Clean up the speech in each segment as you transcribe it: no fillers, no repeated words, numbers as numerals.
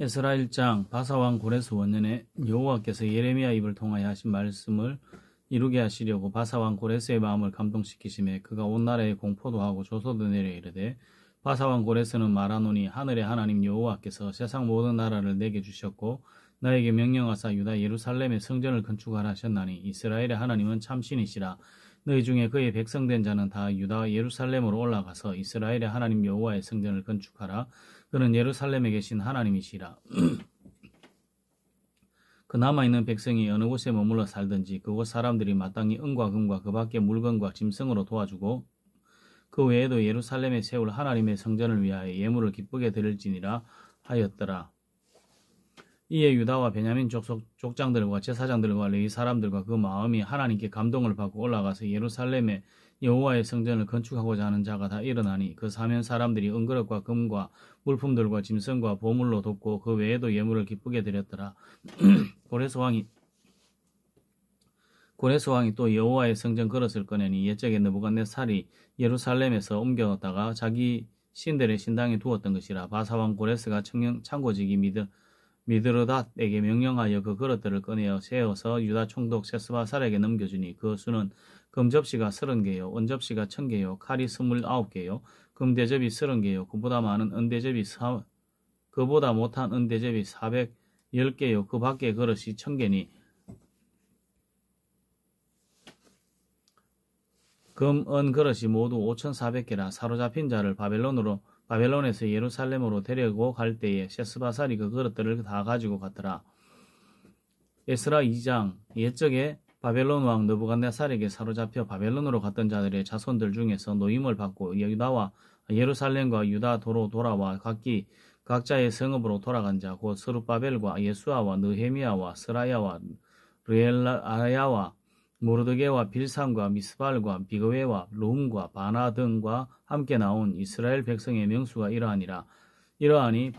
에스라 1장. 바사왕 고레스 원년에 여호와께서 예레미야 입을 통하여 하신 말씀을 이루게 하시려고 바사왕 고레스의 마음을 감동시키심에 그가 온 나라에 공포도 하고 조소도 내려 이르되, 바사왕 고레스는 말하노니 하늘의 하나님 여호와께서 세상 모든 나라를 내게 주셨고 나에게 명령하사 유다 예루살렘의 성전을 건축하라 하셨나니, 이스라엘의 하나님은 참신이시라. 너희 중에 그의 백성된 자는 다 유다 예루살렘으로 올라가서 이스라엘의 하나님 여호와의 성전을 건축하라. 그는 예루살렘에 계신 하나님이시라. 그 남아있는 백성이 어느 곳에 머물러 살든지 그곳 사람들이 마땅히 은과 금과 그 밖의 물건과 짐승으로 도와주고, 그 외에도 예루살렘에 세울 하나님의 성전을 위하여 예물을 기쁘게 드릴지니라 하였더라. 이에 유다와 베냐민 족장들과 제사장들과 레위 사람들과 그 마음이 하나님께 감동을 받고 올라가서 예루살렘에 여호와의 성전을 건축하고자 하는 자가 다 일어나니, 그 사면 사람들이 은그릇과 금과 물품들과 짐승과 보물로 돕고 그 외에도 예물을 기쁘게 드렸더라. 고레스 왕이 또 여호와의 성전 그릇을 꺼내니, 옛적에 느부갓네살이 예루살렘에서 옮겨다가 자기 신들의 신당에 두었던 것이라. 바사왕 고레스가 창고지기 미드르닷에게 명령하여 그 그릇들을 꺼내어 세어서 유다 총독 세스바살에게 넘겨주니, 그 수는 금접시가 30개요 은접시가 1000개요 칼이 29개요 금대접이 30개요 그보다 못한 은대접이 410개요 그 밖의 그릇이 1000개니, 금, 은 그릇이 모두 5400개라. 사로잡힌 자를 바벨론에서 예루살렘으로 데리고 갈 때에 셋스바살이 그 그릇들을 다 가지고 갔더라. 에스라 2장. 옛적에 바벨론 왕 느부갓네살에게 사로잡혀 바벨론으로 갔던 자들의 자손들 중에서 노임을 받고 유다와 예루살렘과 유다 도로 돌아와 각자의 성읍으로 돌아간 자, 곧 스룹바벨과 예수아와 느헤미야와 스라야와 르엘아야와 모르드게와 빌산과 미스발과 비그웨와 룸과 바나 등과 함께 나온 이스라엘 백성의 명수가 이러하니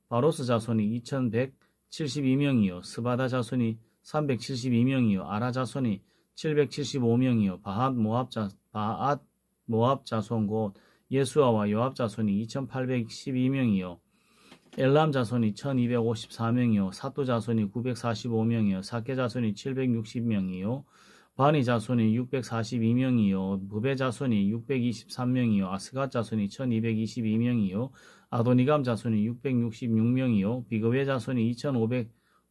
바로스 자손이 2172명이요 스바다 자손이 372명이요 아라 자손이 775명이요 바앗 모압 자손 곧 예수아와 요압 자손이 2812명이요 엘람 자손이 1254명이요 사또 자손이 945명이요 사케 자손이 760명이요 바니 자손이 642명이요 부베 자손이 623명이요 아스갓 자손이 1222명이요 아도니감 자손이 666명이요 비그웨 자손이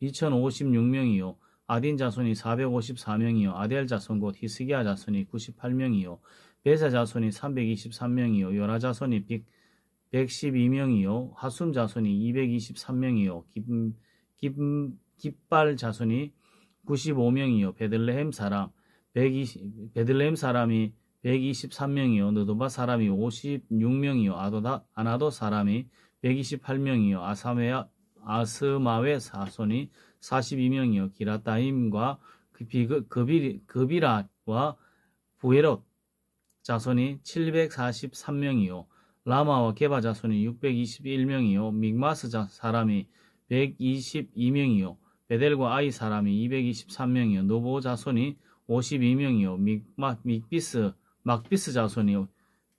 2056명이요 아딘 자손이 454명이요 아델 자손 곧 히스기야 자손이 98명이요 베세 자손이 323명이요 요라 자손이 112명이요 하숨 자손이 223명이요 깃발 자손이 95명이요 베들레헴 사람이 123명이요 느도바 사람이 56명이요 아나도 사람이 128명이요 아스마웨 자손이 42명이요 기라타임과 그비라와 부에롯 자손이 743명이요 라마와 게바 자손이 621명이요 믹마스 사람이 122명이요 베델과 아이 사람이 223명이요 노보 자손이 52명이요 막비스 자손이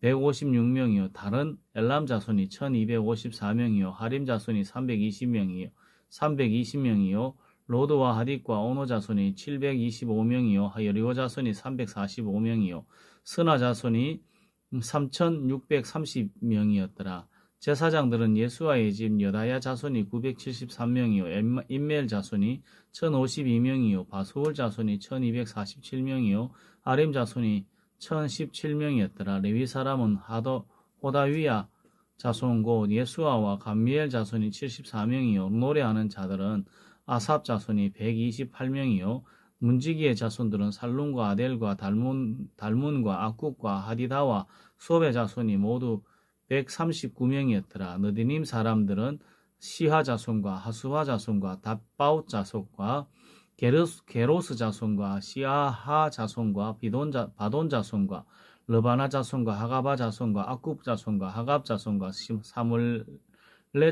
156명이요 다른 엘람 자손이 1254명이요 하림 자손이 320명이요 로드와 하딕과 오노 자손이 725명이요 여리고 자손이 345명이요 스나 자손이 3630명이었더라. 제사장들은 예수아의 집 여다야 자손이 973명이요 임멜 자손이 1052명이요 바수올 자손이 1247명이요 아림 자손이 1017명이었더라. 레위 사람은 호다위야 자손 곧 예수아와 감미엘 자손이 74명이요 노래하는 자들은 아삽 자손이 128명이요 문지기의 자손들은 살룸과 아델과 달문과 악국과 하디다와 수업의 자손이 모두 139명이었더라. 느디님 사람들은 시하 자손과 하수화 자손과 답바웃 자손과 게로스 자손과 시아하 자손과 바돈 자손과 르바나 자손과 하가바 자손과 악국 자손과 하갑 자손과 사물레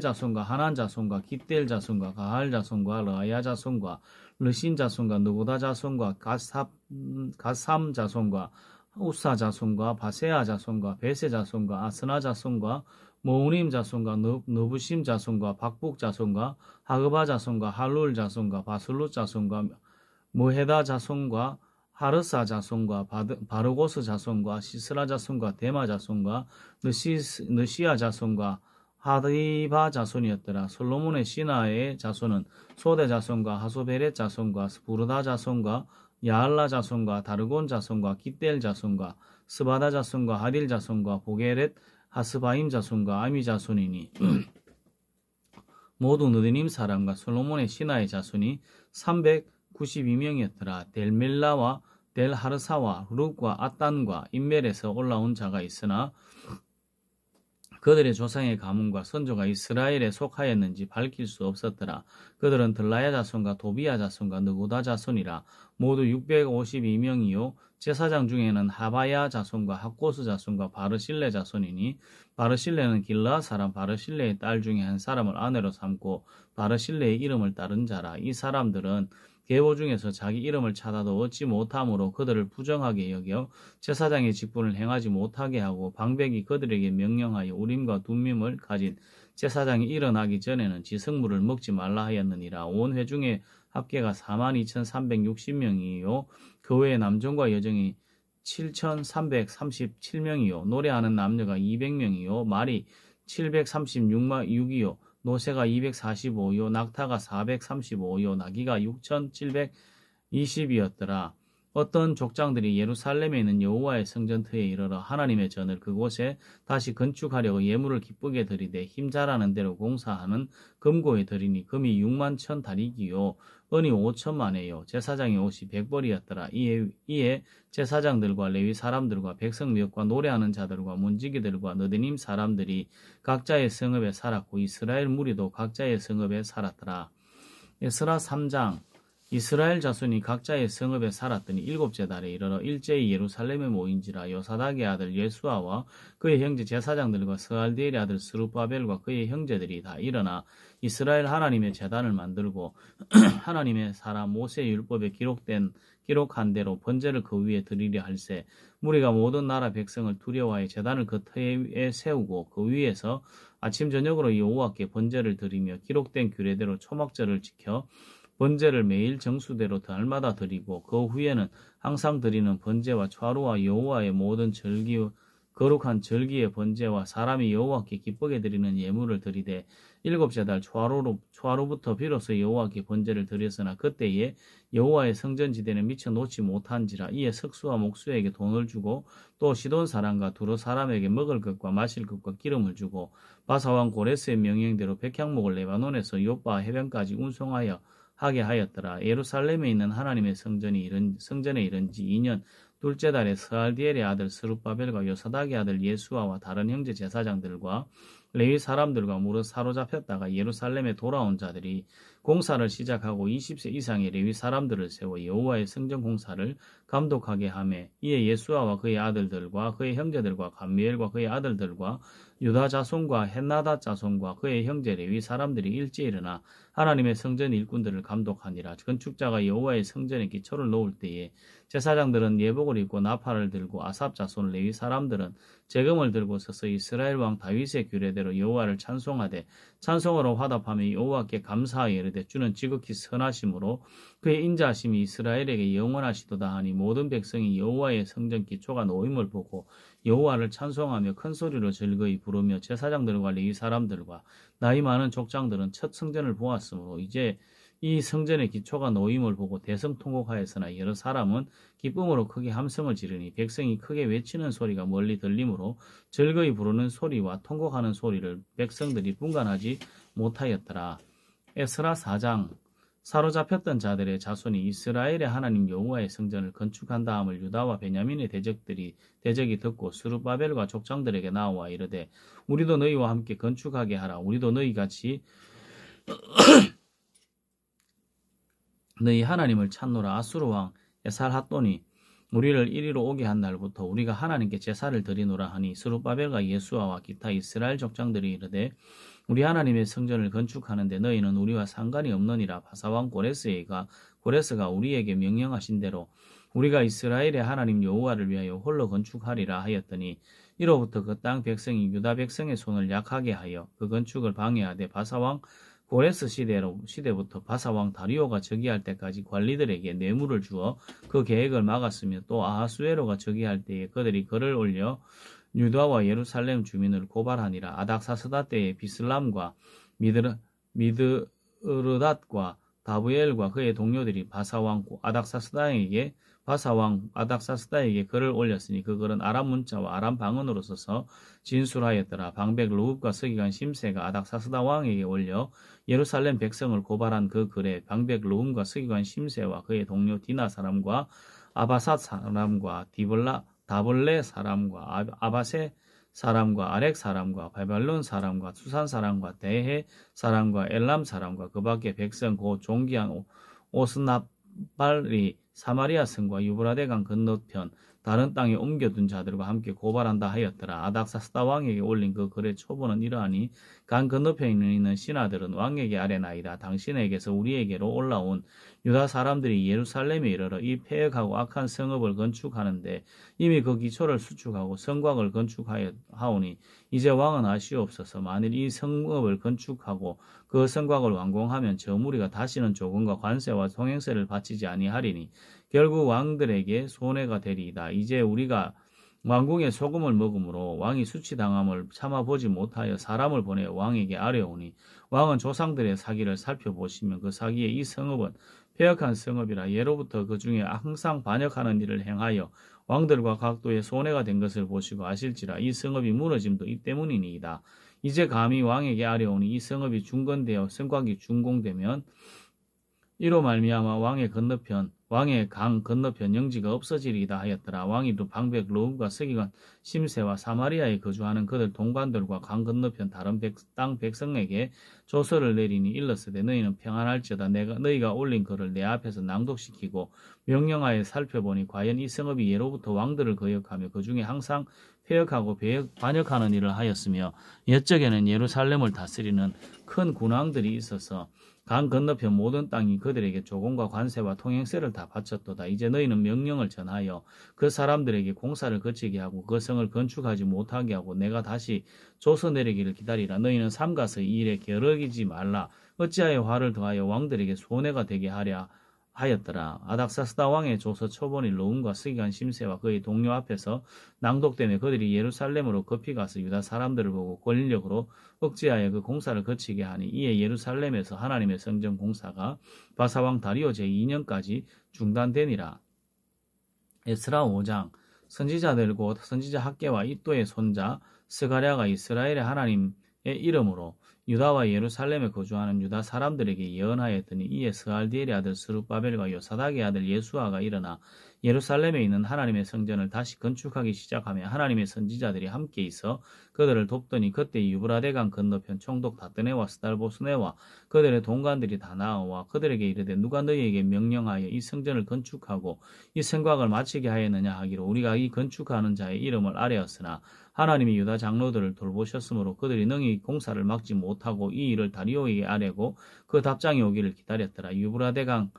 자손과 하난 자손과 깃델 자손과 가할 자손과 르아야 자손과 르신 자손과 누구다 자손과 가삼 자손과 우사 자손과 바세아 자손과 베세 자손과 아스나 자손과 모우님 자손과 너부심 자손과 박북 자손과 하그바 자손과 할룰 자손과 바슬룻 자손과 모헤다 자손과 하르사 자손과 바르고스 자손과 시스라 자손과 데마 자손과 느시아 자손과 하드이바 자손이었더라. 솔로몬의 시나의 자손은 소대 자손과 하소베렛 자손과 부르다 자손과 야알라 자손과 다르곤 자손과 기델 자손과 스바다 자손과 하딜 자손과 보게렛 하스바임 자손과 아미 자손이니 모두 느디님 사람과 솔로몬의 시나의 자손이 392명이었더라. 델밀라와 델하르사와 룩과 아딴과 인멜에서 올라온 자가 있으나 그들의 조상의 가문과 선조가 이스라엘에 속하였는지 밝힐 수 없었더라. 그들은 들라야 자손과 도비야 자손과 느고다 자손이라. 모두 652명이요. 제사장 중에는 하바야 자손과 학고스 자손과 바르실레 자손이니 바르실레는 길라 사람 바르실레의 딸 중에 한 사람을 아내로 삼고 바르실레의 이름을 따른 자라. 이 사람들은 계보 중에서 자기 이름을 찾아도 얻지 못함으로 그들을 부정하게 여겨 제사장의 직분을 행하지 못하게 하고 방백이 그들에게 명령하여 우림과 둠밈을 가진 제사장이 일어나기 전에는 지성물을 먹지 말라 하였느니라. 온 회중의 합계가 42,360명이요. 그 외에 남종과 여종이 7,337명이요. 노래하는 남녀가 200명이요. 말이 736이요. 노새가 245요, 낙타가 435요, 나귀가 6,720이었더라. 어떤 족장들이 예루살렘에 있는 여호와의 성전터에 이르러 하나님의 전을 그곳에 다시 건축하려고 예물을 기쁘게 드리되 힘자라는 대로 공사하는 금고에 드리니 금이 6만 1,000다리기요, 은이 5천만에요. 제사장의 옷이 100벌이었더라. 이에 제사장들과 레위 사람들과 백성 몇과 노래하는 자들과 문지기들과 너드님 사람들이 각자의 성읍에 살았고 이스라엘 무리도 각자의 성읍에 살았더라. 에스라 3장. 이스라엘 자손이 각자의 성읍에 살았더니 일곱째 달에 이르러 일제히 예루살렘에 모인지라. 요사닥의 아들 예수아와 그의 형제 제사장들과 스알디엘의 아들 스룹바벨과 그의 형제들이 다 일어나 이스라엘 하나님의 제단을 만들고 하나님의 사람 모세의 율법에 기록한 대로 번제를 그 위에 드리려 할세. 무리가 모든 나라 백성을 두려워하여 제단을 그 터에 세우고 그 위에서 아침 저녁으로 여호와께 번제를 드리며 기록된 규례대로 초막절을 지켜 번제를 매일 정수대로 달마다 드리고 그 후에는 항상 드리는 번제와 좌루와 여호와의 모든 거룩한 절기의 번제와 사람이 여호와께 기쁘게 드리는 예물을 드리되 일곱째 달 초하루부터 비로소 여호와께 번제를 드렸으나 그때에 여호와의 성전지대는 미처 놓지 못한지라. 이에 석수와 목수에게 돈을 주고 또 시돈 사람과 두로 사람에게 먹을 것과 마실 것과 기름을 주고 바사왕 고레스의 명령대로 백향목을 레바논에서 요빠 해변까지 운송하여 하게 하였더라. 예루살렘에 있는 하나님의 성전에 이른 지 2년 둘째 달에 스알디엘의 아들 스룹바벨과 요사닥의 아들 예수아와 다른 형제 제사장들과 레위 사람들과 무릇 사로잡혔다가 예루살렘에 돌아온 자들이 공사를 시작하고 20세 이상의 레위 사람들을 세워 여호와의 성전 공사를 감독하게 하매 이에 예수아와 그의 아들들과 그의 형제들과 감미엘과 그의 아들들과 유다 자손과 헨나다 자손과 그의 형제 레위 사람들이 일찍 일어나 하나님의 성전 일꾼들을 감독하니라. 건축자가 여호와의 성전에 기초를 놓을 때에 제사장들은 예복을 입고 나팔을 들고 아삽 자손 레위 사람들은 재금을 들고 서서 이스라엘 왕 다윗의 규례대로 여호와를 찬송하되 찬송으로 화답하며 여호와께 감사하여 이르되 주는 지극히 선하심으로 그의 인자하심이 이스라엘에게 영원하시도다 하니 모든 백성이 여호와의 성전 기초가 놓임을 보고 여호와를 찬송하며 큰 소리로 즐거이 부르며 제사장들과 레위 사람들과 나이 많은 족장들은 첫 성전을 보았으므로 이제 이 성전의 기초가 놓임을 보고 대성통곡하였으나 여러 사람은 기쁨으로 크게 함성을 지르니 백성이 크게 외치는 소리가 멀리 들리므로 즐거이 부르는 소리와 통곡하는 소리를 백성들이 분간하지 못하였더라. 에스라 4장. 사로잡혔던 자들의 자손이 이스라엘의 하나님 여호와의 성전을 건축한 다음을 유다와 베냐민의 대적이 듣고 스룹바벨과 족장들에게 나와 이르되 우리도 너희와 함께 건축하게 하라. 우리도 너희같이 너희 하나님을 찾노라. 아수르 왕 에살핫돈이 우리를 이리로 오게 한 날부터 우리가 하나님께 제사를 드리노라 하니 스룹바벨과 예수아와 기타 이스라엘 족장들이 이르되 우리 하나님의 성전을 건축하는데 너희는 우리와 상관이 없느니라. 바사왕 고레스가 우리에게 명령하신 대로 우리가 이스라엘의 하나님 여호와를 위하여 홀로 건축하리라 하였더니 이로부터 그 땅 백성이 유다 백성의 손을 약하게 하여 그 건축을 방해하되 바사왕 고레스 시대부터 바사왕 다리오가 즉위할 때까지 관리들에게 뇌물을 주어 그 계획을 막았으며 또 아하수에로가 즉위할 때에 그들이 글을 올려 유다와 예루살렘 주민을 고발하니라. 아닥사스다 때에 비슬람과 미드르닷과 다부엘과 그의 동료들이 바사왕 아닥사스다에게 글을 올렸으니 그 글은 아람 문자와 아람 방언으로 써서 진술하였더라. 방백 루흡과 서기관 심세가 아닥사스다 왕에게 올려 예루살렘 백성을 고발한 그 글에 방백 루흠과 서기관 심세와 그의 동료 디나 사람과 아바삿 사람과 다볼레 사람과 아바세 사람과 아렉 사람과 바벨론 사람과 수산 사람과 대해 사람과 엘람 사람과 그 밖에 백성 고 종기한 오스나발이 사마리아 성과 유브라데강 건너편 다른 땅에 옮겨둔 자들과 함께 고발한다 하였더라. 아닥사스다 왕에게 올린 그 글의 초본은 이러하니 강 건너편에 있는 신하들은 왕에게 아뢰나이다. 당신에게서 우리에게로 올라온 유다 사람들이 예루살렘에 이르러 이 폐역하고 악한 성읍을 건축하는데 이미 그 기초를 수축하고 성곽을 건축하오니 이제 왕은 아시옵소서. 만일 이 성읍을 건축하고 그 성곽을 완공하면 저 무리가 다시는 조금과 관세와 통행세를 바치지 아니하리니 결국 왕들에게 손해가 되리이다. 이제 우리가 왕궁의 소금을 먹음으로 왕이 수치당함을 참아보지 못하여 사람을 보내 왕에게 아뢰오니 왕은 조상들의 사기를 살펴보시면 그 사기에 이 성읍은 폐역한 성읍이라 예로부터 그 중에 항상 반역하는 일을 행하여 왕들과 각도에 손해가 된 것을 보시고 아실지라 이 성읍이 무너짐도 이 때문이니이다. 이제 감히 왕에게 아뢰오니 이 성읍이 중건되어 성곽이 준공되면 이로 말미암아 왕의 강 건너편 영지가 없어지리이다 하였더라. 왕이 또 방백 로움과 서기관 심세와 사마리아에 거주하는 그들 동관들과 강 건너편 다른 땅 백성에게 조서를 내리니 일렀으되 너희는 평안할지어다. 너희가 올린 글을 내 앞에서 낭독시키고 명령하여 살펴보니 과연 이 성읍이 예로부터 왕들을 거역하며 그 중에 항상 폐역하고 반역하는 일을 하였으며 옛적에는 예루살렘을 다스리는 큰 군왕들이 있어서 강 건너편 모든 땅이 그들에게 조공과 관세와 통행세를 다 바쳤도다. 이제 너희는 명령을 전하여 그 사람들에게 공사를 거치게 하고 그 성을 건축하지 못하게 하고 내가 다시 조서 내리기를 기다리라. 너희는 삼가서 이 일에 게으르지 말라. 어찌하여 화를 더하여 왕들에게 손해가 되게 하랴 하였더라. 아닥사스다 왕의 조서 초본이 로움과 서기관 심세와 그의 동료 앞에서 낭독되며 그들이 예루살렘으로 급히 가서 유다 사람들을 보고 권력으로 억제하여 그 공사를 거치게 하니 이에 예루살렘에서 하나님의 성전 공사가 바사왕 다리오 제2년까지 중단되니라. 에스라 5장 선지자들 곧 선지자 학계와 이또의 손자 스가랴가 이스라엘의 하나님의 이름으로 유다와 예루살렘에 거주하는 유다 사람들에게 예언하였더니 이에 스알디엘의 아들 스룹바벨과 요사닥의 아들 예수아가 일어나 예루살렘에 있는 하나님의 성전을 다시 건축하기 시작하며 하나님의 선지자들이 함께 있어 그들을 돕더니 그때 유브라데강 건너편 총독 다뜨네와 스달보스네와 그들의 동관들이 다 나아와 그들에게 이르되 누가 너희에게 명령하여 이 성전을 건축하고 이 성곽을 마치게 하였느냐 하기로 우리가 이 건축하는 자의 이름을 아뢰었으나 하나님이 유다 장로들을 돌보셨으므로 그들이 능히 공사를 막지 못하고 이 일을 다리오에게 아뢰고 그 답장이 오기를 기다렸더라. 유브라데강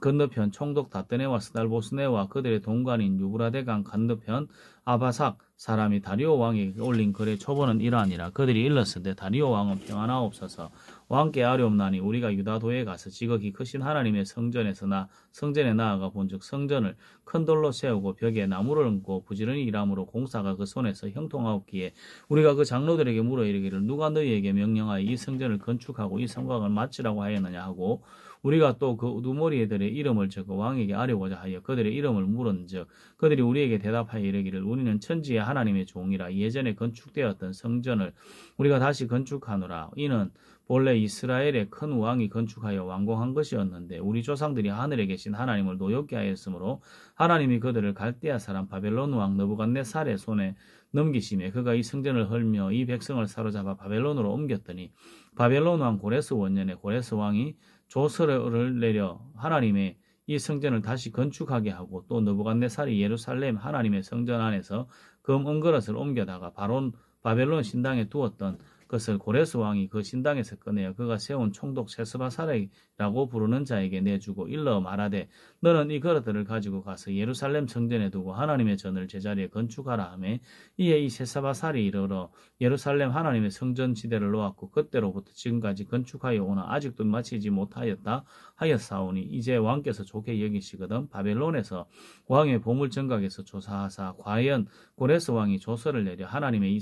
건너편 총독 다뜨네와 스달보스네와 그들의 동관인 유브라데강 건너편 아바삭 사람이 다리오 왕에게 올린 글의 초본은 이러하니라. 그들이 일렀으되 다리오 왕은 평안하옵소서. 왕께 아뢰옵나니 우리가 유다도에 가서 지극히 크신 하나님의 성전에 나아가 본즉 성전을 큰 돌로 세우고 벽에 나무를 얹고 부지런히 일함으로 공사가 그 손에서 형통하옵기에 우리가 그 장로들에게 물어 이르기를 누가 너희에게 명령하여 이 성전을 건축하고 이 성곽을 마치라고 하였느냐 하고 우리가 또 그 우두머리들의 이름을 적어 왕에게 아뢰고자 하여 그들의 이름을 물은즉 그들이 우리에게 대답하여 이르기를 우리는 천지의 하나님의 종이라 예전에 건축되었던 성전을 우리가 다시 건축하노라. 이는 본래 이스라엘의 큰 왕이 건축하여 완공한 것이었는데 우리 조상들이 하늘에 계신 하나님을 노엽게 하였으므로 하나님이 그들을 갈대아 사람 바벨론 왕 느부갓네살의 손에 넘기심에 그가 이 성전을 헐며 이 백성을 사로잡아 바벨론으로 옮겼더니 바벨론 왕 고레스 원년에 고레스 왕이 조서를 내려 하나님의 이 성전을 다시 건축하게 하고 또 느부갓네살이 예루살렘 하나님의 성전 안에서 금 은그릇을 옮겨다가 바벨론 신당에 두었던 것을 고레스 왕이 그 신당에서 꺼내어 그가 세운 총독 셋스바사라고 부르는 자에게 내주고 일러 말하되 너는 이 그릇들을 가지고 가서 예루살렘 성전에 두고 하나님의 전을 제자리에 건축하라 하매 이에 이 셋스바살이 이르러 예루살렘 하나님의 성전 지대를 놓았고 그때로부터 지금까지 건축하여 오나 아직도 마치지 못하였다 하였사오니 이제 왕께서 좋게 여기시거든 바벨론에서 왕의 보물 정각에서 조사하사 과연 고레스 왕이 조서를 내려 하나님의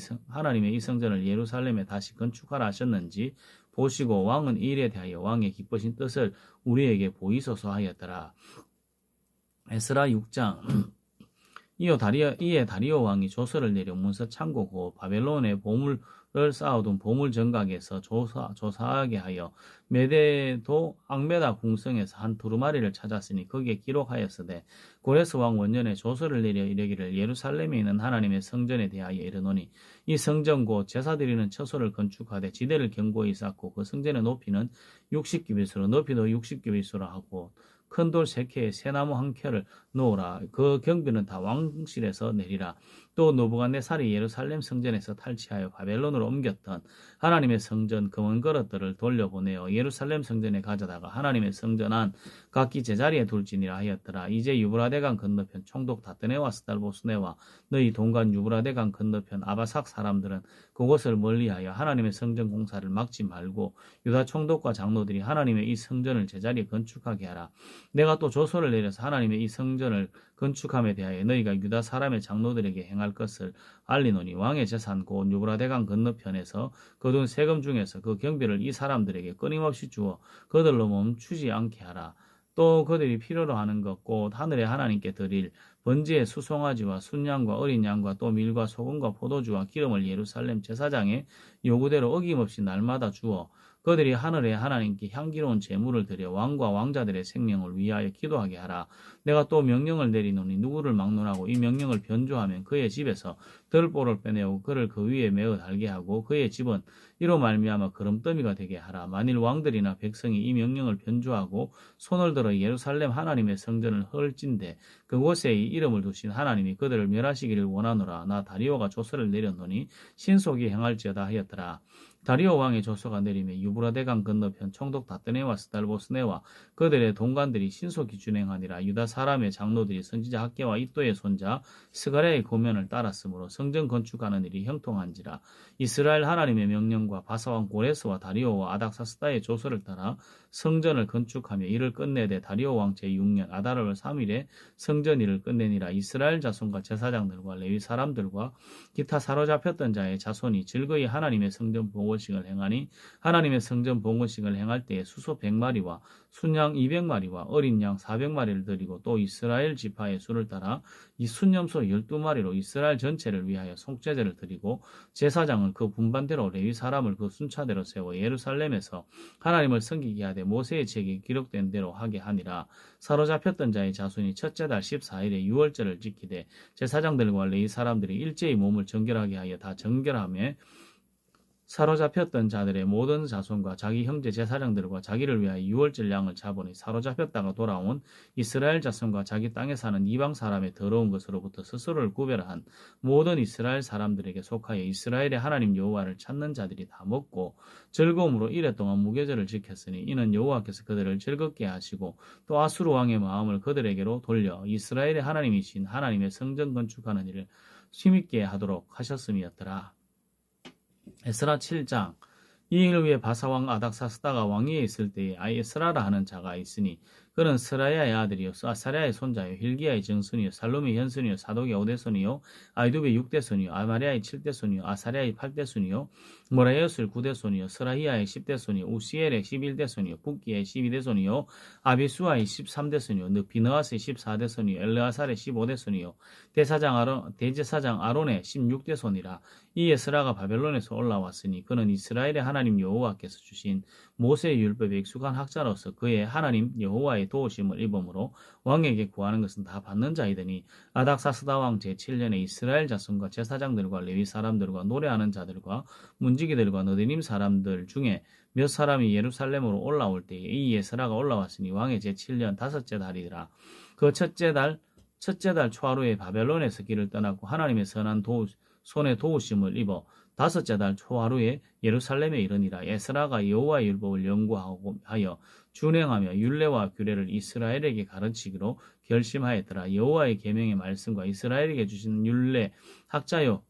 이 성전을 예루살렘에 다시 건축하라 하셨는지 보시고 왕은 이 일에 대하여 왕의 기쁘신 뜻을 우리에게 보이소서 하였더라. 에스라 6장 이에 다리오 왕이 조서를 내려 문서 창고고 바벨론의 보물을 쌓아둔 보물 정각에서 조사하게 하여 메데도 앙메다 궁성에서 한 두루마리를 찾았으니 거기에 기록하였으되 고레스 왕 원년에 조서를 내려 이르기를 예루살렘에 있는 하나님의 성전에 대하여 이르노니 이 성전 곧 제사 드리는 처소를 건축하되 지대를 견고히 쌓고 그 성전의 높이는 60규빗으로 높이도 60규빗으로 하고 큰 돌 3켜에 새나무 한 켜를 놓으라. 그 경비는 다 왕실에서 내리라. 또 느부갓네살이 예루살렘 성전에서 탈취하여 바벨론으로 옮겼던 하나님의 성전 금은 그릇들을 돌려보내어 예루살렘 성전에 가져다가 하나님의 성전 안 각기 제자리에 둘지니라 하였더라. 이제 유브라데강 건너편 총독 다뜨네와 스달보스네와 너희 동간 유브라데강 건너편 아바삭 사람들은 그곳을 멀리하여 하나님의 성전 공사를 막지 말고 유다 총독과 장로들이 하나님의 이 성전을 제자리에 건축하게 하라. 내가 또 조서를 내려서 하나님의 이 성전을 건축함에 대하여 너희가 유다 사람의 장로들에게 행할 것을 알리노니 왕의 재산 곧 유브라데강 건너편에서 거둔 세금 중에서 그 경비를 이 사람들에게 끊임없이 주어 그들로 멈추지 않게 하라. 또 그들이 필요로 하는 것 곧 하늘의 하나님께 드릴 번제의 수송아지와 순양과 어린 양과 또 밀과 소금과 포도주와 기름을 예루살렘 제사장의 요구대로 어김없이 날마다 주어 그들이 하늘의 하나님께 향기로운 제물을 드려 왕과 왕자들의 생명을 위하여 기도하게 하라. 내가 또 명령을 내리노니 누구를 막론하고 이 명령을 변조하면 그의 집에서 들보를 빼내고 그를 그 위에 메어 달게 하고 그의 집은 이로 말미암아 거름더미가 되게 하라. 만일 왕들이나 백성이 이 명령을 변조하고 손을 들어 예루살렘 하나님의 성전을 헐진대 그곳에 이 이름을 두신 하나님이 그들을 멸하시기를 원하노라. 나 다리오가 조서를 내렸노니 신속히 행할지어다 하였더라. 다리오 왕의 조서가 내림에 유브라데강 건너편 총독 다뜨네와 스달보스네와 그들의 동관들이 신속히 준행하니라. 유다 사람의 장로들이 선지자 학계와 이또의 손자 스가랴의 고면을 따랐으므로 성전 건축하는 일이 형통한지라. 이스라엘 하나님의 명령과 바사왕 고레스와 다리오와 아닥사스다의 조서를 따라 성전을 건축하며 이를 끝내되 다리오 왕 제6년 아달월 3일에 성전 일을 끝내니라. 이스라엘 자손과 제사장들과 레위 사람들과 기타 사로잡혔던 자의 자손이 즐거이 하나님의 성전 봉헌식을 행하니 하나님의 성전 봉헌식을 행할 때에 수소 100마리와 순양 200마리와 어린 양 400마리를 드리고 또 이스라엘 지파의 수를 따라 이 순염소 12마리로 이스라엘 전체를 위하여 속죄제를 드리고 제사장은 그 분반대로 레위 사람을 그 순차대로 세워 예루살렘에서 하나님을 섬기게 하되 모세의 책에 기록된 대로 하게 하니라. 사로잡혔던 자의 자손이 첫째 달 14일에 유월절을 지키되 제사장들과 레위 사람들이 일제히 몸을 정결하게 하여 다 정결하며 사로잡혔던 자들의 모든 자손과 자기 형제 제사장들과 자기를 위하여 유월절 양을 잡으니 사로잡혔다가 돌아온 이스라엘 자손과 자기 땅에 사는 이방 사람의 더러운 것으로부터 스스로를 구별한 모든 이스라엘 사람들에게 속하여 이스라엘의 하나님 여호와를 찾는 자들이 다 먹고 즐거움으로 이래 동안 무교절을 지켰으니 이는 여호와께서 그들을 즐겁게 하시고 또 아수르 왕의 마음을 그들에게로 돌려 이스라엘의 하나님이신 하나님의 성전 건축하는 일을 힘있게 하도록 하셨음이었더라. 에스라 7장 이 일을 위해 바사왕 아닥사스다가 왕위에 있을 때에 아이에스라라 하는 자가 있으니 그는 스라야의 아들이요 아사랴의 손자요 hil기야의 정손이요 살롬의 현손이요 사독의 5대손이요 아이두베의 6대손이요 아마리아의 7대손이요 아사랴의 8대손이요 모라이엇의 9대손이요 스라히야의 10대손이요 우시엘의 11대손이요 북기의 12대손이요 아비수아의 13대손이요 비느아스의 14대손이요 엘르아살의 15대손이요 대제사장 아론의 16대손이라. 이 에스라가 바벨론에서 올라왔으니 그는 이스라엘의 하나님 여호와께서 주신 모세의 율법에 익숙한 학자로서 그의 하나님 여호와의 도우심을 입음으로 왕에게 구하는 것은 다 받는 자이더니 아닥사스다 왕 제7년에 이스라엘 자손과 제사장들과 레위 사람들과 노래하는 자들과 문지기들과 너디님 사람들 중에 몇 사람이 예루살렘으로 올라올 때에 이 에스라가 올라왔으니 왕의 제7년 5째 달이더라. 그 첫째 달 초하루에 바벨론에서 길을 떠났고 하나님의 선한 손의 도우심을 입어 다섯째 달 초하루에 예루살렘에 이르니라. 에스라가 여호와의 율법을 연구하여 준행하며 율례와 규례를 이스라엘에게 가르치기로 결심하였더라. 여호와의 계명의 말씀과 이스라엘에게 주신 율례 학자요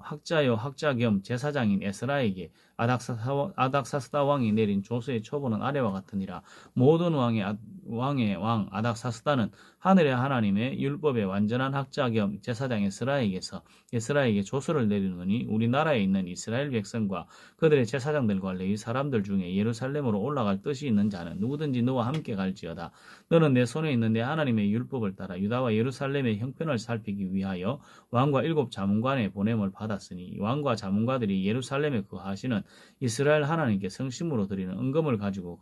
학자 겸 제사장인 에스라에게 아닥사스다 왕이 내린 조서의 초본은 아래와 같으니라. 모든 왕의 왕 아닥사스다는 하늘의 하나님의 율법의 완전한 학자 겸 제사장 에스라에게 조서를 내리노니 우리나라에 있는 이스라엘 백성과 그들의 제사장들과 레위 사람들 중에 예루살렘으로 올라갈 뜻이 있는 자는 누구든지 너와 함께 갈지어다. 너는 내 손에 있는 내 하나님의 율법을 따라 유다와 예루살렘의 형편을 살피기 위하여 왕과 7 자문관의 보냄을 받았으니 왕과 자문가들이 예루살렘에 거하시는 이스라엘 하나님께 성심으로 드리는 은금을 가지고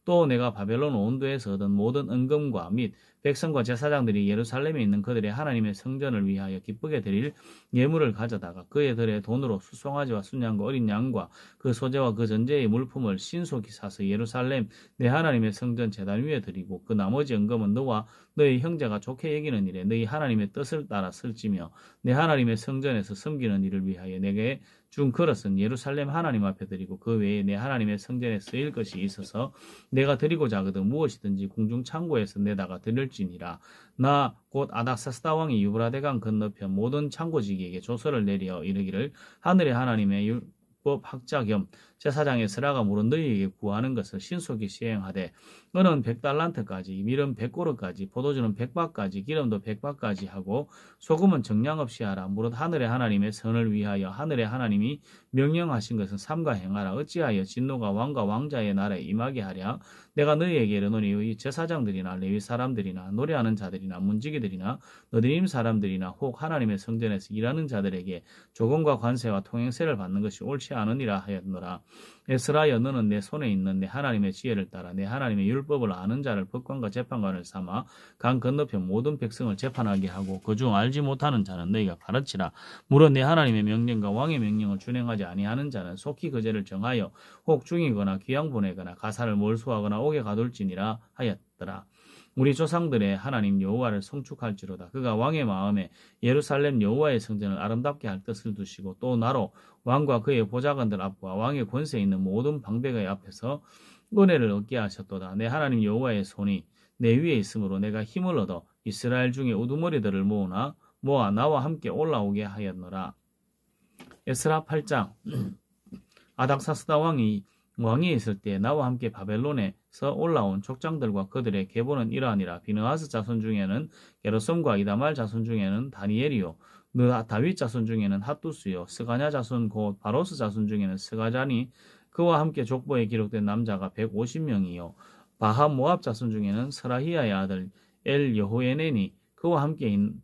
또 내가 바벨론 온도에서 얻은 모든 은금과 및 백성과 제사장들이 예루살렘에 있는 그들의 하나님의 성전을 위하여 기쁘게 드릴 예물을 가져다가 그의 들에 돈으로 수송아지와 순양과 어린 양과 그 소재와 그 전제의 물품을 신속히 사서 예루살렘 내 하나님의 성전 제단 위에 드리고 그 나머지 은금은 너와 너희 형제가 좋게 여기는 일에 너희 하나님의 뜻을 따라 쓸지며 내 하나님의 성전에서 섬기는 일을 위하여 내게 준 그릇은 예루살렘 하나님 앞에 드리고 그 외에 내 하나님의 성전에 쓰일 것이 있어서 내가 드리고자 하거든 무엇이든지 궁중 창고에서 내다가 드릴지니라. 나 곧 아닥사스다 왕이 유브라데강 건너편 모든 창고지기에게 조서를 내려 이르기를 하늘의 하나님의 율법 학자 겸 제사장 에스라가 물은 너희에게 구하는 것을 신속히 시행하되 은은 100달란트까지 밀은 100고르까지 포도주는 100바까지 기름도 100바까지 하고 소금은 정량 없이 하라. 무릇 하늘의 하나님의 선을 위하여 하늘의 하나님이 명령하신 것은 삼가 행하라. 어찌하여 진노가 왕과 왕자의 날에 임하게 하랴. 내가 너희에게 이르노니 제사장들이나 레위 사람들이나 노래하는 자들이나 문지기들이나 너드림 사람들이나 혹 하나님의 성전에서 일하는 자들에게 조금과 관세와 통행세를 받는 것이 옳지 않으니라 하였노라. 에스라여 너는 내 손에 있는 내 하나님의 지혜를 따라 내 하나님의 율법을 아는 자를 법관과 재판관을 삼아 강 건너편 모든 백성을 재판하게 하고 그중 알지 못하는 자는 너희가 가르치라. 물론 내 하나님의 명령과 왕의 명령을 준행하지 아니하는 자는 속히 그 죄를 정하여 혹 죽이거나 귀양 보내거나 가사를 몰수하거나 옥에 가둘지니라 하였더라. 우리 조상들의 하나님 여호와를 송축할지로다. 그가 왕의 마음에 예루살렘 여호와의 성전을 아름답게 할 뜻을 두시고 또 나로 왕과 그의 보좌관들 앞과 왕의 권세 있는 모든 방백의 앞에서 은혜를 얻게 하셨도다. 내 하나님 여호와의 손이 내 위에 있으므로 내가 힘을 얻어 이스라엘 중에 우두머리들을 모아 나와 함께 올라오게 하였노라. 에스라 8장 아닥사스다 왕이 있을 때 나와 함께 바벨론에서 올라온 족장들과 그들의 계보는 이러하니라. 비느하스 자손 중에는 게르솜과 이다말 자손 중에는 다니엘이요 다윗 자손 중에는 핫두스요 스가냐 자손 곧 바로스 자손 중에는 스가자니 그와 함께 족보에 기록된 남자가 150명이요 바하 모압 자손 중에는 스라히야의 아들 엘 여호에넨이 그와 함께 있는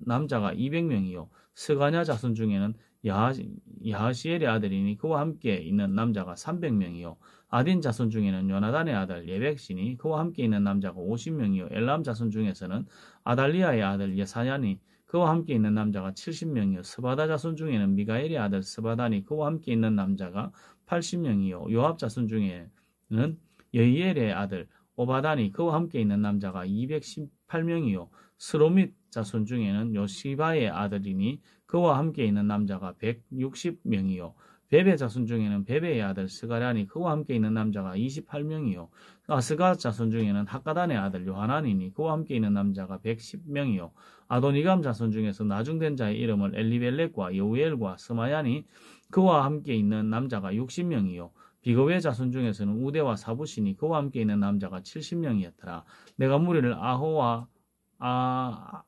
남자가 200명이요 스가냐 자손 중에는 야하시엘의 아들이니 그와 함께 있는 남자가 300명이요 아딘 자손 중에는 요나단의 아들 예백시니 그와 함께 있는 남자가 50명이요 엘람 자손 중에서는 아달리아의 아들 예사야니 그와 함께 있는 남자가 70명이요 스바다 자손 중에는 미가엘의 아들 스바다니 그와 함께 있는 남자가 80명이요 요압 자손 중에는 여이엘의 아들 오바다니 그와 함께 있는 남자가 218명이요 스로밋 자손 중에는 요시바의 아들이니 그와 함께 있는 남자가 160명이요 베베 자손 중에는 베베의 아들 스가랴니 그와 함께 있는 남자가 28명이요 아스가 자손 중에는 학가단의 아들 요하나니니 그와 함께 있는 남자가 110명이요 아도니감 자손 중에서 나중된 자의 이름을 엘리벨렉과 여우엘과 스마야니 그와 함께 있는 남자가 60명이요 비거의 자손 중에서는 우대와 사부시니 그와 함께 있는 남자가 70명이었더라. 내가 무리를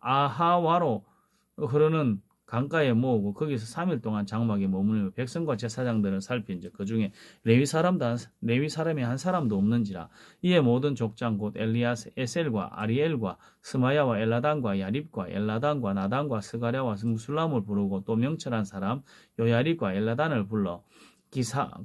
아하와로 흐르는 강가에 모으고 거기서 3일 동안 장막에 머물며 백성과 제사장들을 살핀즉 그 중에 레위 사람이 한 사람도 없는지라. 이에 모든 족장 곧 엘리야스 에셀과 아리엘과 스마야와 엘라단과 야립과 엘라단과 나단과 스가랴와 무술람을 부르고 또 명철한 사람 요야립과 엘라단을 불러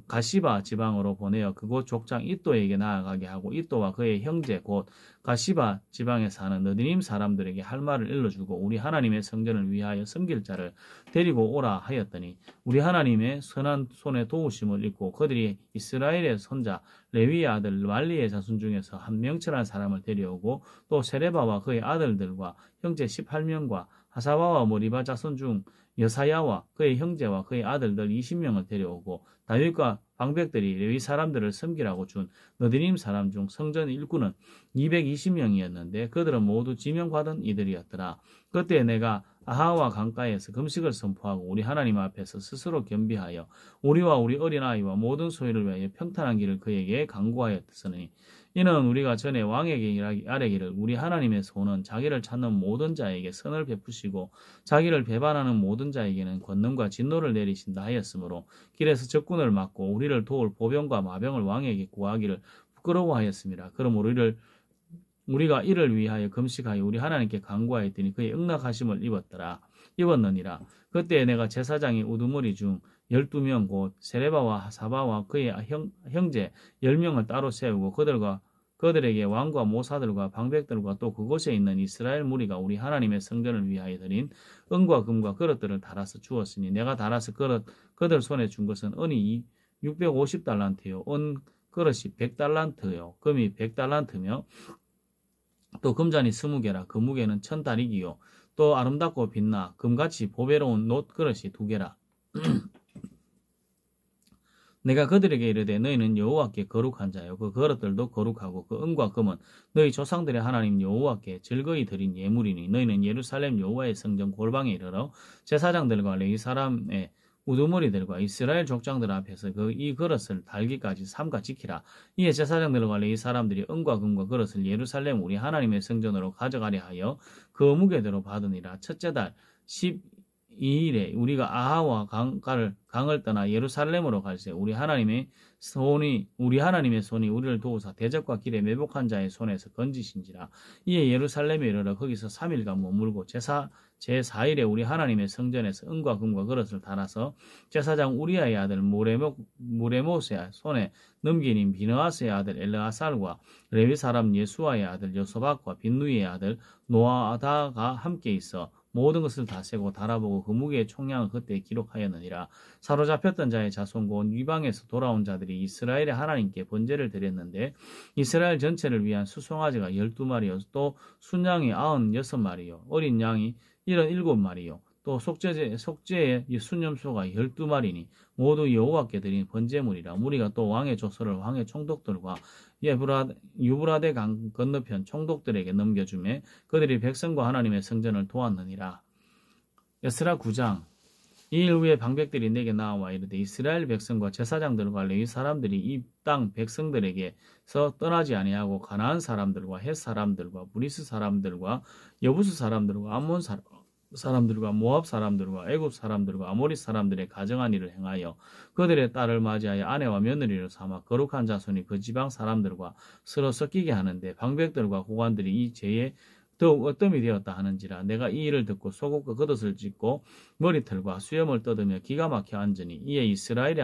가시바 지방으로 보내어 그곳 족장 이또에게 나아가게 하고 이또와 그의 형제 곧 가시바 지방에 사는 너디님 사람들에게 할 말을 일러주고 우리 하나님의 성전을 위하여 섬길 자를 데리고 오라 하였더니 우리 하나님의 선한 손에 도우심을 입고 그들이 이스라엘의 손자 레위의 아들 말리의 자손 중에서 한 명철한 사람을 데려오고 또 세레바와 그의 아들들과 형제 18명과 하사와와 모리바 자손 중 여사야와 그의 형제와 그의 아들들 20명을 데려오고 다윗과 방백들이 레위 사람들을 섬기라고 준 느디님 사람 중 성전 일꾼은 220명이었는데 그들은 모두 지명받은 이들이었더라. 그때 내가 아하와 강가에서 금식을 선포하고 우리 하나님 앞에서 스스로 겸비하여 우리와 우리 어린아이와 모든 소유를 위하여 평탄한 길을 그에게 강구하였으니 이는 우리가 전에 왕에게 아뢰기를 우리 하나님의 손은 자기를 찾는 모든 자에게 선을 베푸시고 자기를 배반하는 모든 자에게는 권능과 진노를 내리신다 하였으므로 길에서 적군을 막고 우리를 도울 보병과 마병을 왕에게 구하기를 부끄러워하였습니다. 그럼 우리가 이를 위하여 금식하여 우리 하나님께 간구하였더니 그의 응낙하심을 입었느니라. 그때 내가 제사장의 우두머리 중 12명 곧 세레바와 사바와 그의 형제 10명을 따로 세우고 그들에게 왕과 모사들과 방백들과 또 그곳에 있는 이스라엘 무리가 우리 하나님의 성전을 위하여 드린 은과 금과 그릇들을 달아서 주었으니 내가 달아서 그들 손에 준 것은 은이 650달란트요 은 그릇이 100달란트요 금이 100달란트며 또 금잔이 20개라 그 무게는 1000다리기요 또 아름답고 빛나 금같이 보배로운 놋 그릇이 2개라. 내가 그들에게 이르되 너희는 여호와께 거룩한 자요 그 그릇들도 거룩하고 그 은과 금은 너희 조상들의 하나님 여호와께 즐거이 드린 예물이니 너희는 예루살렘 여호와의 성전 골방에 이르러 제사장들과 레위 사람의 우두머리들과 이스라엘 족장들 앞에서 이 그릇을 달기까지 삼가 지키라. 이에 제사장들과 레위 사람들이 은과 금과 그릇을 예루살렘 우리 하나님의 성전으로 가져가려 하여 그 무게대로 받으니라. 첫째 달 12일에 우리가 아하와 강을 떠나 예루살렘으로 갈새 우리 하나님의 손이 우리를 도우사 대적과 길에 매복한 자의 손에서 건지신지라. 이에 예루살렘에 이르러 거기서 3일간 머물고 제4일에 우리 하나님의 성전에서 은과 금과 그릇을 달아서 제사장 우리아의 아들 무레모스의 손에 넘기니 비느하스의 아들 엘르아살과 레위 사람 예수아의 아들 여소박과 빈누이의 아들 노아다가 함께 있어 모든 것을 다 세고 달아보고 그 무게의 총량을 그때 기록하였느니라. 사로잡혔던 자의 자손 곧 이방에서 돌아온 자들이 이스라엘의 하나님께 번제를 드렸는데 이스라엘 전체를 위한 수송아지가 12마리요 또 순양이 96마리요 어린 양이 77마리요 또 속죄의 순념소가 12마리니 모두 여호와께 드린 번제물이라. 무리가 또 왕의 조서를 왕의 총독들과 유브라데 강 건너편 총독들에게 넘겨주매 그들이 백성과 하나님의 성전을 도왔느니라. 에스라 9장. 이일 후에 방백들이 내게 나와 이르되 이스라엘 백성과 제사장들과 레위 사람들이 이 땅 백성들에게서 떠나지 아니하고 가나안 사람들과 헷 사람들과 브리스 사람들과 여부스 사람들과 암몬 사람들과 모압 사람들과 애굽 사람들과 아모리 사람들의 가정한 일을 행하여 그들의 딸을 맞이하여 아내와 며느리를 삼아 거룩한 자손이 그 지방 사람들과 서로 섞이게 하는데 방백들과 고관들이 이 죄에 더욱 어뜸이 되었다 하는지라. 내가 이 일을 듣고 속옷과 겉옷을 찢고 머리털과 수염을 뜯으며 기가 막혀 앉으니 이에 이스라엘의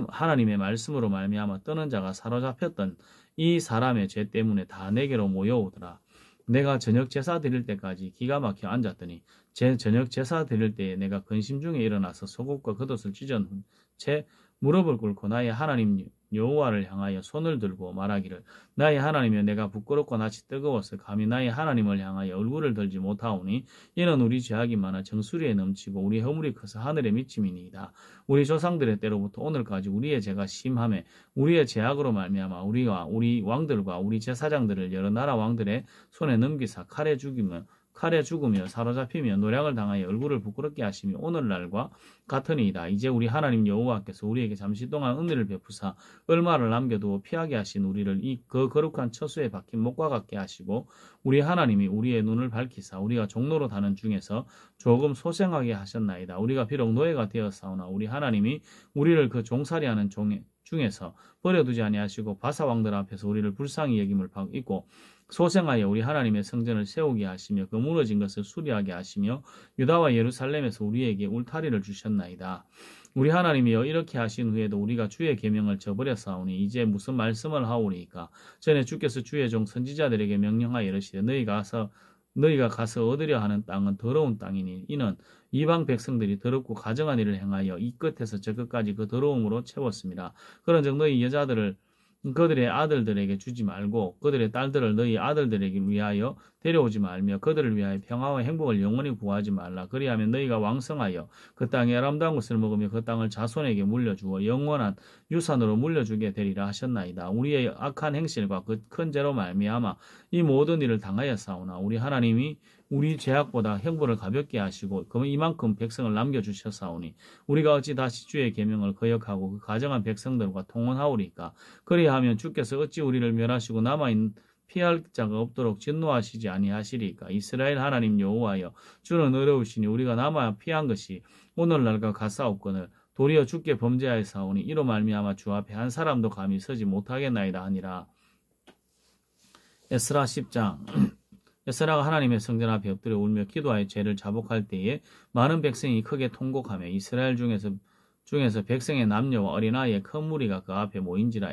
하나님의 말씀으로 말미암아 떠는 자가 사로잡혔던 이 사람의 죄 때문에 다 내게로 모여오더라. 내가 저녁 제사 드릴 때까지 기가 막혀 앉았더니 저녁 제사 드릴 때에 내가 근심 중에 일어나서 속옷과 겉옷을 찢은 채 무릎을 꿇고 나의 하나님 여호와를 향하여 손을 들고 말하기를 나의 하나님이여 내가 부끄럽고 낯이 뜨거워서 감히 나의 하나님을 향하여 얼굴을 들지 못하오니 이는 우리 죄악이 많아 정수리에 넘치고 우리 허물이 커서 하늘에 미침이니이다. 우리 조상들의 때로부터 오늘까지 우리의 죄가 심하매 우리의 죄악으로 말미암아 우리와 우리 왕들과 우리 제사장들을 여러 나라 왕들의 손에 넘기사 칼에 죽으며 사로잡히며 노략을 당하여 얼굴을 부끄럽게 하시며 오늘날과 같으니이다. 이제 우리 하나님 여호와께서 우리에게 잠시 동안 은혜를 베푸사 얼마를 남겨두어 피하게 하신 우리를 그 거룩한 처소에 박힌 목과 같게 하시고 우리 하나님이 우리의 눈을 밝히사 우리가 종로로 다는 중에서 조금 소생하게 하셨나이다. 우리가 비록 노예가 되었사오나 우리 하나님이 우리를 그 종살이하는 중에서 버려두지 아니하시고 바사 왕들 앞에서 우리를 불쌍히 여김을 받고 소생하여 우리 하나님의 성전을 세우게 하시며 그 무너진 것을 수리하게 하시며 유다와 예루살렘에서 우리에게 울타리를 주셨나이다. 우리 하나님이여 이렇게 하신 후에도 우리가 주의 계명을 저버렸사오니 이제 무슨 말씀을 하오리이까. 전에 주께서 주의 종 선지자들에게 명령하여 이르시되 너희가 가서 얻으려 하는 땅은 더러운 땅이니 이는 이방 백성들이 더럽고 가증한 일을 행하여 이 끝에서 저 끝까지 그 더러움으로 채웠습니다. 그런즉 너희 여자들을 그들의 아들들에게 주지 말고 그들의 딸들을 너희 아들들에게 위하여 데려오지 말며 그들을 위하여 평화와 행복을 영원히 구하지 말라. 그리하면 너희가 왕성하여 그 땅에 아름다운 것을 먹으며 그 땅을 자손에게 물려주어 영원한 유산으로 물려주게 되리라 하셨나이다. 우리의 악한 행실과 그 큰 죄로 말미암아 이 모든 일을 당하였사오나 우리 하나님이 우리 죄악보다 형벌을 가볍게 하시고 이만큼 백성을 남겨주셨사오니 우리가 어찌 다시 주의 계명을 거역하고 그 가정한 백성들과 통혼하오리까. 그리하면 주께서 어찌 우리를 멸하시고 남아있는 피할 자가 없도록 진노하시지 아니하시리까. 이스라엘 하나님 여호와여, 주는 어려우시니 우리가 남아 피한 것이 오늘날과 같사옵거늘 도리어 주께 범죄하였사오니 이로 말미암아 주 앞에 한 사람도 감히 서지 못하겠나이다 하니라. 에스라 10장. 에스라가 하나님의 성전 앞에 엎드려 울며 기도하여 죄를 자복할 때에 많은 백성이 크게 통곡하며 이스라엘 중에서 백성의 남녀와 어린아이의 큰 무리가 그 앞에 모인지라.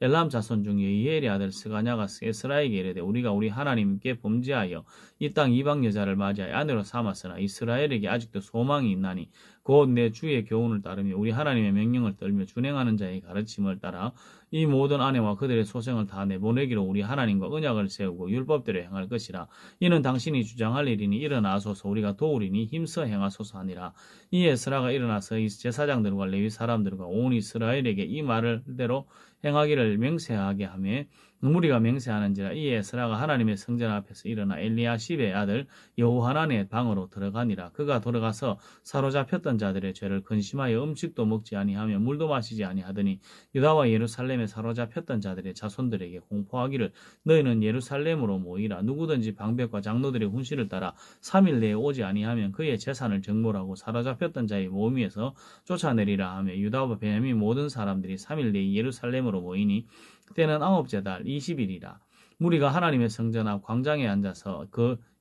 엘람 자손 중 여이엘의 아들 스가냐가 에스라에게 이르되 우리가 우리 하나님께 범죄하여 이 땅 이방 여자를 맞이하여 아내로 삼았으나 이스라엘에게 아직도 소망이 있나니 곧 내 주의 교훈을 따르며 우리 하나님의 명령을 떨며 준행하는 자의 가르침을 따라 이 모든 아내와 그들의 소생을 다 내보내기로 우리 하나님과 언약을 세우고 율법대로 행할 것이라. 이는 당신이 주장할 일이니 일어나소서 우리가 도우리니 힘써 행하소서 하니라. 이 에스라가 일어나서 이 제사장들과 레위 사람들과 온 이스라엘에게 이 말대로 행하기를 맹세하게 하며 무리가 맹세하는지라. 이 에스라가 하나님의 성전 앞에서 일어나 엘리야십의 아들 여호하난의 방으로 들어가니라. 그가 들어가서 사로잡혔던 자들의 죄를 근심하여 음식도 먹지 아니하며 물도 마시지 아니하더니 유다와 예루살렘에 사로잡혔던 자들의 자손들에게 공포하기를 너희는 예루살렘으로 모이라. 누구든지 방백과 장로들의 훈시를 따라 3일 내에 오지 아니하면 그의 재산을 정몰하고 사로잡혔던 자의 모임에서 쫓아내리라 하며 유다와 베냐민 모든 사람들이 3일 내에 예루살렘으로 모이니 때는 아홉째 달 20일이라. 무리가 하나님의 성전 앞 광장에 앉아서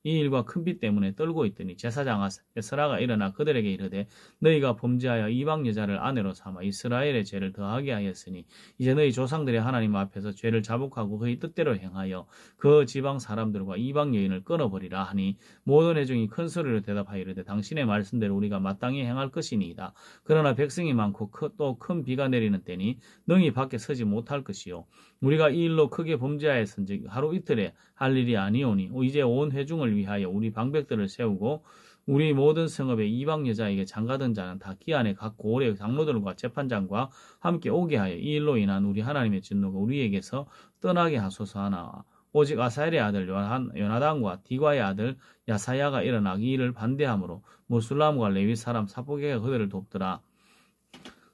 이 일과 큰 비 때문에 떨고 있더니 제사장 에스라가 일어나 그들에게 이르되 너희가 범죄하여 이방 여자를 아내로 삼아 이스라엘의 죄를 더하게 하였으니 이제 너희 조상들의 하나님 앞에서 죄를 자복하고 그의 뜻대로 행하여 그 지방 사람들과 이방 여인을 끊어버리라 하니 모든 회중이 큰 소리로 대답하여 이르되 당신의 말씀대로 우리가 마땅히 행할 것이니이다. 그러나 백성이 많고 또 큰 비가 내리는 때니 능히 밖에 서지 못할 것이요 우리가 이 일로 크게 범죄하였은즉 하루 이틀에 할 일이 아니오니 이제 온 회중을 위하여 우리 방백들을 세우고 우리 모든 성읍의 이방 여자에게 장가든 자는 다 기한에 각 고을의 장로들과 재판장과 함께 오게 하여 이 일로 인한 우리 하나님의 진노가 우리에게서 떠나게 하소서 하나. 오직 아사엘의 아들 요나단과 디과의 아들 야사야가 일어나 이 일을 반대하므로 무술람과 레위 사람 사복에가 그들을 돕더라.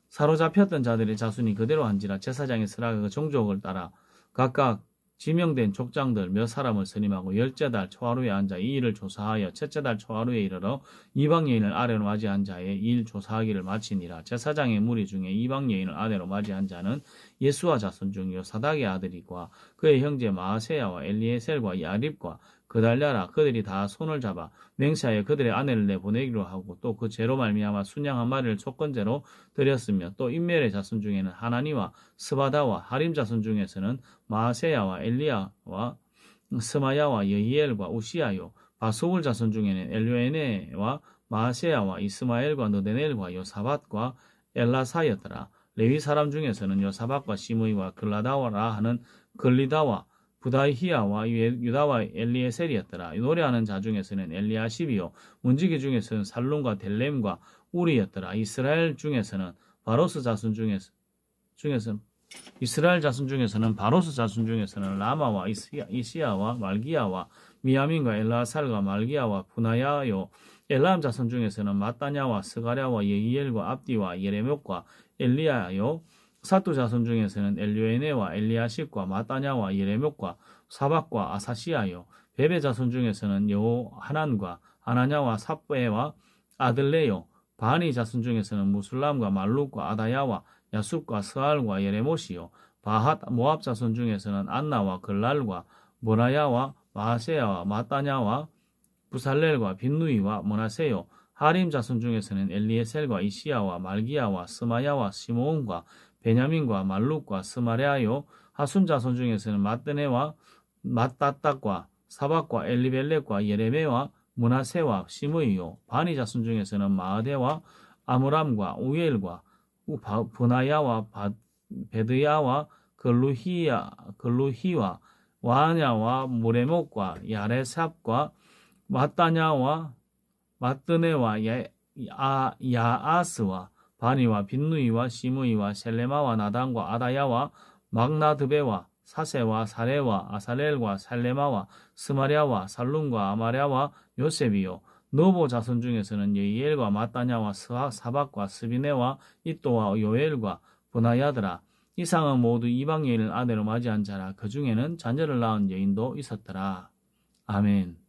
사로잡혔던 자들의 자손이 그대로 한지라. 제사장의 스라가 그 종족을 따라 각각 지명된 족장들 몇 사람을 선임하고 10째 달 초하루에 앉아 이 일을 조사하여 첫째 달 초하루에 이르러 이방 여인을 아내로 맞이한 자의 일 조사하기를 마치니라. 제사장의 무리 중에 이방 여인을 아내로 맞이한 자는 예수와 자손 중 요사닥의 아들이과 그의 형제 마아세야와 엘리에셀과 야립과 그달랴라. 그들이 다 손을 잡아 맹세하여 그들의 아내를 내보내기로 하고 또 그 죄로 말미암아 순양 한 마리를 촉건제로 드렸으며 또 인멜의 자손 중에는 하나니와 스바다와 하림 자손 중에서는 마아세야와 엘리야와 스마야와 여히엘과 우시야요 바소울 자손 중에는 엘료에네와 마아세야와 이스마엘과 느데넬과 요사밧과 엘라사였더라. 레위 사람 중에서는 요사밧과 시므이와 글라다와라 하는 글리다와 부다히야와 유다와 엘리에셀이었더라. 노래하는 자 중에서는 엘리야십이요 문지기 중에서는 살룸과 델렘과 우리였더라. 이스라엘 자손 중에서는 라마와 이시야와 말기야와 미야민과 엘라살과 말기야와 분하야요 엘람 자손 중에서는 마따냐와 스가랴와 예이엘과 압디와 예레목과 엘리야요 사또 자손 중에서는 엘료에네와 엘리야십과 마따냐와 예레목과 사박과 아사시아요 베베 자손 중에서는 여호하난과 아나냐와 삽베와 아들레요 바니 자손 중에서는 무술람과 말룩과 아다야와 야숲과 스알과 예레못이요 바핫 모압 자손 중에서는 안나와 글랄과 모나야와 마세야와 마따냐와 부살렐과 빈누이와 모나세요 하림 자손 중에서는 엘리에셀과 이시야와 말기야와 스마야와 시므온과 베냐민과 말룩과 스마레아요 하순 자손 중에서는 마뜨네와 마따딱과 사박과 엘리벨렉과 예레메와 문하세와 시므이요 바니 자손 중에서는 마아데와 아므람과 우엘과 브나야와 베드야와 글루히와 와냐와 무레목과 야레삽과 마따냐와 마뜨네와 야아스와 바니와 빈누이와 시므이와 셀레마와 나단과 아다야와 막나드베와 사세와 사레와 아사렐과 살레마와 스마랴와 살룸과 아마랴와 요셉이요. 노보 자손 중에서는 예이엘과 마따냐와 사박과 스비네와 이또와 요엘과 분하야드라. 이상은 모두 이방 여인을 아내로 맞이한 자라. 그 중에는 자녀를 낳은 여인도 있었더라. 아멘.